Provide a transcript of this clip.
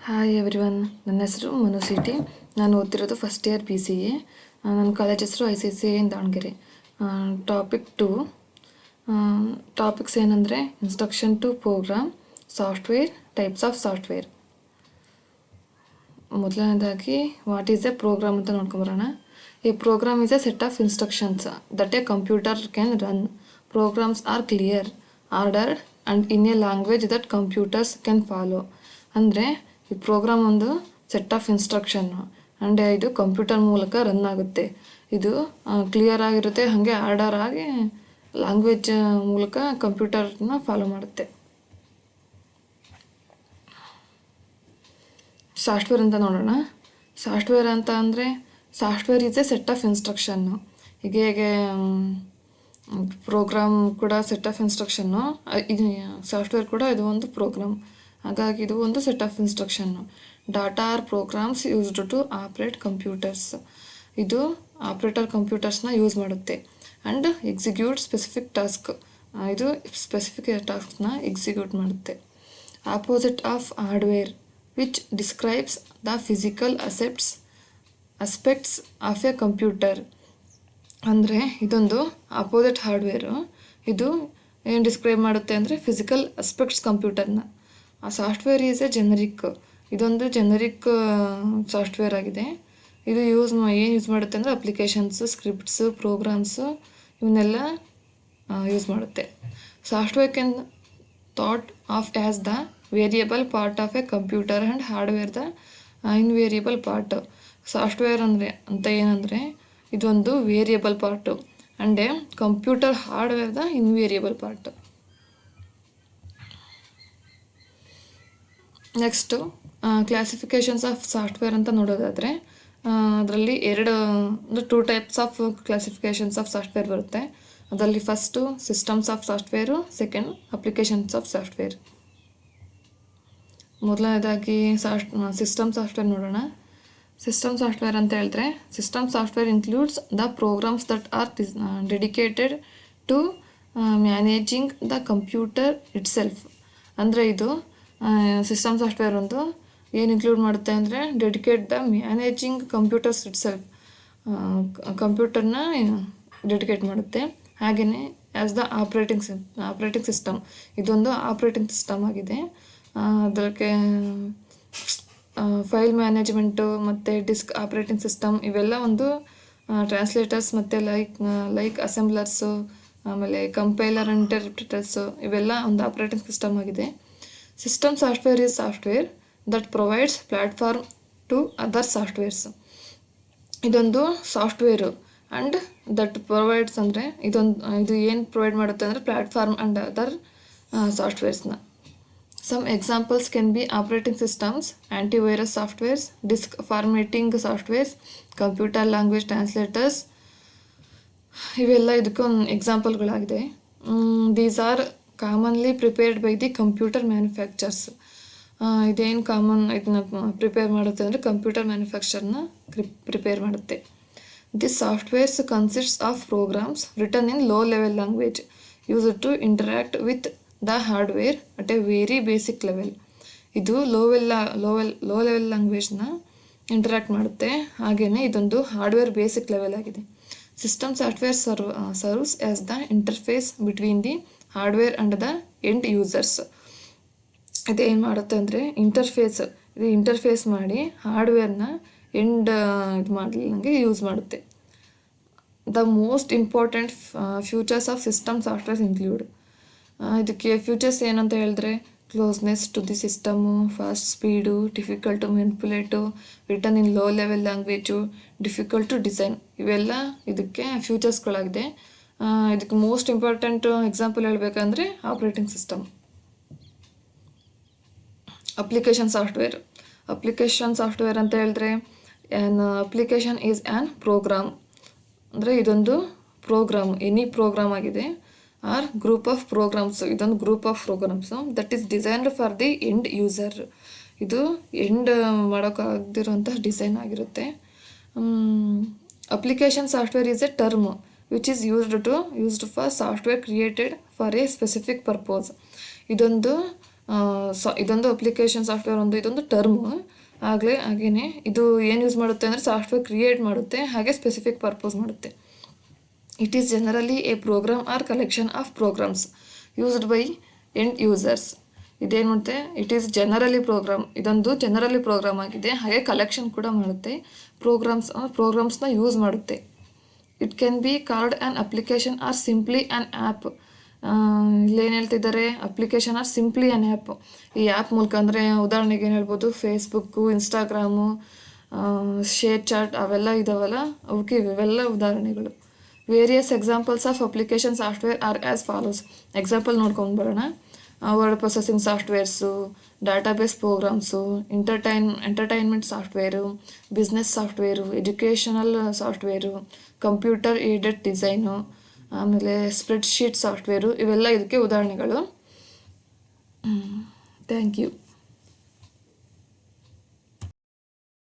Hi everyone, ನನ್ನ ಹೆಸರು Manu CT. ನಾನು ಓದ್ತಿರೋದು ಫಸ್ಟ್ ಇಯರ್ BCA. ನನ್ನ ಕಾಲೇಜ್ ಹೆಸರು ICCA in Davanagere. Topic 2 topics ಏನಂದರೆ instruction to program, software, types of software. ಮೊದಲನೇದಾಗಿ ವಾಟ್ ಈಸ್ ಎ ಪ್ರೋಗ್ರಾಮ್ ಅಂತ ನೋಡ್ಕೊಂಬರೋಣ. A program is a set of instructions that a computer can run. Programs are clear, ordered and in a language that computers can follow. ಅಂದರೆ ಈ program ಒಂದು set of ಇನ್ಸ್ಟ್ರಕ್ಷನ್ನು and ಇದು computer ಮೂಲಕ run ಆಗುತ್ತೆ. ಇದು ಕ್ಲಿಯರ್ ಆಗಿರುತ್ತೆ, ಹಾಗೆ ಆರ್ಡರ್ ಆಗಿ ಲ್ಯಾಂಗ್ವೇಜ್ ಮೂಲಕ ಕಂಪ್ಯೂಟರ್ನ ಫಾಲೋ ಮಾಡುತ್ತೆ. ಸಾಫ್ಟ್ವೇರ್ ಅಂತ ನೋಡೋಣ. ಸಾಫ್ಟ್ವೇರ್ ಅಂತ ಅಂದರೆ software is a set of ಇನ್ಸ್ಟ್ರಕ್ಷನ್ನು. ಹೇಗೆ ಪ್ರೋಗ್ರಾಮ್ ಕೂಡ ಸೆಟ್ ಆಫ್ ಇನ್ಸ್ಟ್ರಕ್ಷನ್ನು, ಇದು ಸಾಫ್ಟ್ವೇರ್ ಕೂಡ ಇದು ಒಂದು ಪ್ರೋಗ್ರಾಮ್. ಹಾಗಾಗಿ ಇದು ಒಂದು ಸೆಟ್ ಆಫ್ ಇನ್ಸ್ಟ್ರಕ್ಷನ್ನು. Data are programs used to operate computers. ಇದು ಆಪ್ರೇಟರ್ ಕಂಪ್ಯೂಟರ್ಸ್ನ ಯೂಸ್ ಮಾಡುತ್ತೆ. And execute specific task. ಇದು ಸ್ಪೆಸಿಫಿಕ್ ಟಾಸ್ಕ್ನ ಎಕ್ಸಿಕ್ಯೂಟ್ ಮಾಡುತ್ತೆ. Opposite of hardware which describes the physical aspects of a computer. ಅಂದರೆ ಇದೊಂದು ಆಪೋಸಿಟ್ ಹಾರ್ಡ್ವೇರು. ಇದು ಏನು ಡಿಸ್ಕ್ರೈಬ್ ಮಾಡುತ್ತೆ ಅಂದರೆ ಫಿಸಿಕಲ್ ಅಸ್ಪೆಕ್ಟ್ಸ್ ಕಂಪ್ಯೂಟರ್ನ. ಆ ಸಾಫ್ಟ್ವೇರ್ ಈಸ್ ಎ ಜೆನರಿಕ್. ಇದೊಂದು ಜೆನರಿಕ್ ಸಾಫ್ಟ್ವೇರ್ ಆಗಿದೆ. ಇದು ಏನು ಯೂಸ್ ಮಾಡುತ್ತೆ ಅಂದರೆ ಅಪ್ಲಿಕೇಶನ್ಸು, ಸ್ಕ್ರಿಪ್ಟ್ಸು, ಪ್ರೋಗ್ರಾಮ್ಸು ಇವನ್ನೆಲ್ಲ ಯೂಸ್ ಮಾಡುತ್ತೆ. Software can thought of as the variable part of a computer and hardware the invariable part. Software ಏನಂದರೆ ಇದೊಂದು variable part and computer hardware the invariable part. Next classifications of software ಅಂತ ನೋಡೋದಾದರೆ ಅದರಲ್ಲಿ two types of classifications of software ಬರುತ್ತೆ. ಅದರಲ್ಲಿ first systems of software, second applications of software. ಮೊದಲನೇದಾಗಿ system software ನೋಡೋಣ. System software ಅಂತ ಹೇಳಿದ್ರೆ system software includes the programs that are dedicated to managing the computer itself. ಅಂದರೆ ಇದು system software ಒಂದು ಏನು ಇನ್ಕ್ಲೂಡ್ ಮಾಡುತ್ತೆ ಅಂದರೆ dedicate the managing computers itself. ಕಂಪ್ಯೂಟರ್ನ ಡೆಡಿಕೇಟ್ ಮಾಡುತ್ತೆ. ಹಾಗೆಯೇ ಆ್ಯಸ್ ದ ಆಪ್ರೇಟಿಂಗ್ ಸಿಸ್ಟಮ್. ಇದೊಂದು ಆಪ್ರೇಟಿಂಗ್ ಸಿಸ್ಟಮ್ ಆಗಿದೆ. ಅದಕ್ಕೆ ಫೈಲ್ ಮ್ಯಾನೇಜ್ಮೆಂಟು ಮತ್ತು ಡಿಸ್ಕ್ ಆಪ್ರೇಟಿಂಗ್ ಸಿಸ್ಟಮ್ ಇವೆಲ್ಲ ಒಂದು ಟ್ರಾನ್ಸ್ಲೇಟರ್ಸ್ ಮತ್ತು ಲೈಕ್ ಅಸೆಂಬ್ಲರ್ಸು, ಆಮೇಲೆ ಕಂಪೈಲರ್ ಆ್ಯಂಡ್ ಇಂಟರ್ಪ್ರಿಟರ್ಸು ಇವೆಲ್ಲ ಒಂದು ಆಪ್ರೇಟಿಂಗ್ ಸಿಸ್ಟಮ್ ಆಗಿದೆ. System software is software that provides platform to other softwares. ಇದೊಂದು ಸಾಫ್ಟ್ವೇರು ಆ್ಯಂಡ್ ದಟ್ ಪ್ರೊವೈಡ್ಸ್ ಅಂದರೆ ಇದು ಏನು ಪ್ರೊವೈಡ್ ಮಾಡುತ್ತೆ ಅಂದರೆ ಪ್ಲ್ಯಾಟ್ಫಾರ್ಮ್ ಆ್ಯಂಡ್ ಅದರ್ ಸಾಫ್ಟ್ವೇರ್ಸ್ನ. Some examples can be operating systems, antivirus softwares, disk formatting softwares, computer language translators. ಇವೆಲ್ಲ ಇದಕ್ಕೊಂದು ಎಕ್ಸಾಂಪಲ್ಗಳಾಗಿದೆ. These are commonly prepared by the computer manufacturers. ಇದೇನು ಇದನ್ನ ಪ್ರಿಪೇರ್ ಮಾಡುತ್ತೆ ಅಂದರೆ ಕಂಪ್ಯೂಟರ್ ಮ್ಯಾನುಫ್ಯಾಕ್ಚರ್ನ ಪ್ರಿಪೇರ್ ಮಾಡುತ್ತೆ. This softwares consists of programs written in low level language used to interact with the hardware at a very basic level. ಇದು low level ಲ್ಯಾಂಗ್ವೇಜ್ನ interact ಮಾಡುತ್ತೆ. ಹಾಗೆಯೇ ಇದೊಂದು ಹಾರ್ಡ್ವೇರ್ ಬೇಸಿಕ್ ಲೆವೆಲ್ ಆಗಿದೆ. System software serves as the interface between the hardware and the end users. ಇದೇನು ಮಾಡುತ್ತೆ ಅಂದರೆ interface ಮಾಡಿ ಹಾರ್ಡ್ವೇರ್ನ ಎಂಡ್ ಇದು ಮಾಡಲಿಕ್ಕೆ ಯೂಸ್ ಮಾಡುತ್ತೆ. The most important features of system softwares include. ಇದಕ್ಕೆ ಫ್ಯೂಚರ್ಸ್ ಏನಂತ ಹೇಳಿದ್ರೆ closeness to the system, fast speed, difficult to manipulate, written in low level language, difficult to design ಇವೆಲ್ಲ ಇದಕ್ಕೆ ಫ್ಯೂಚರ್ಸ್ಗಳಾಗಿದೆ. ಇದಕ್ಕೆ ಮೋಸ್ಟ್ ಇಂಪಾರ್ಟೆಂಟ್ ಎಕ್ಸಾಂಪಲ್ ಹೇಳಬೇಕಂದ್ರೆ ಆಪ್ರೇಟಿಂಗ್ ಸಿಸ್ಟಮ್. ಅಪ್ಲಿಕೇಶನ್ ಸಾಫ್ಟ್ವೇರ್ ಅಂತ ಹೇಳಿದ್ರೆ an application is an program. ಅಂದರೆ ಇದೊಂದು ಪ್ರೋಗ್ರಾಮ್, ಎನಿ ಪ್ರೋಗ್ರಾಮ್ ಆಗಿದೆ. Or group of programs. ಇದೊಂದು group of programs that is designed for the end user. ಇದು ಎಂಡ್ ಮಾಡೋಕ್ಕಾಗದಿರೋಂಥ ಡಿಸೈನ್ ಆಗಿರುತ್ತೆ. Application software is A term which is used for software created for A specific purpose. ಇದೊಂದು ಇದೊಂದು application software ಇದೊಂದು term. ಹಾಗೇನೆ ಇದು ಏನು use ಮಾಡುತ್ತೆ ಅಂದರೆ ಸಾಫ್ಟ್ವೇರ್ ಕ್ರಿಯೇಟ್ ಮಾಡುತ್ತೆ, ಹಾಗೆ ಸ್ಪೆಸಿಫಿಕ್ ಪರ್ಪಸ್ ಮಾಡುತ್ತೆ. It is generally a program or collection of programs used by end users. ಇದೇನು ಮಾಡುತ್ತೆ, ಇಟ್ ಈಸ್ ಪ್ರೋಗ್ರಾಮ್, ಇದೊಂದು ಜನರಲಿ ಪ್ರೋಗ್ರಾಮ್ ಆಗಿದೆ, ಹಾಗೆ ಕಲೆಕ್ಷನ್ ಕೂಡ ಮಾಡುತ್ತೆ. ಪ್ರೋಗ್ರಾಮ್ಸ್ನ ಯೂಸ್ ಮಾಡುತ್ತೆ. It can be called an application or simply an app. ಇಲ್ಲೇನು ಹೇಳ್ತಿದ್ದಾರೆ, application or simply an app. ಈ ಆ್ಯಪ್ ಮೂಲಕ ಅಂದರೆ ಉದಾಹರಣೆಗೆ ಏನು ಹೇಳ್ಬೋದು, ಫೇಸ್ಬುಕ್ಕು, ಇನ್ಸ್ಟಾಗ್ರಾಮು, ಶೇರ್ ಚಾಟ್ ಅವೆಲ್ಲ ಇದಾವಲ್ಲ, ಅವಕ್ಕೆ ಇವೆಲ್ಲ ಉದಾಹರಣೆಗಳು. Various examples of application software are as follows. Example ನೋಡ್ಕೊಂಡು ಬರೋಣ. Word processing softwares, database programs, entertainment software, business software, educational software, computer aided design, ಆಮೇಲೆ ಸ್ಪ್ರೆಡ್ಶೀಟ್ ಸಾಫ್ಟ್ವೇರು, ಇವೆಲ್ಲ ಇದಕ್ಕೆ ಉದಾಹರಣೆಗಳು. Thank you.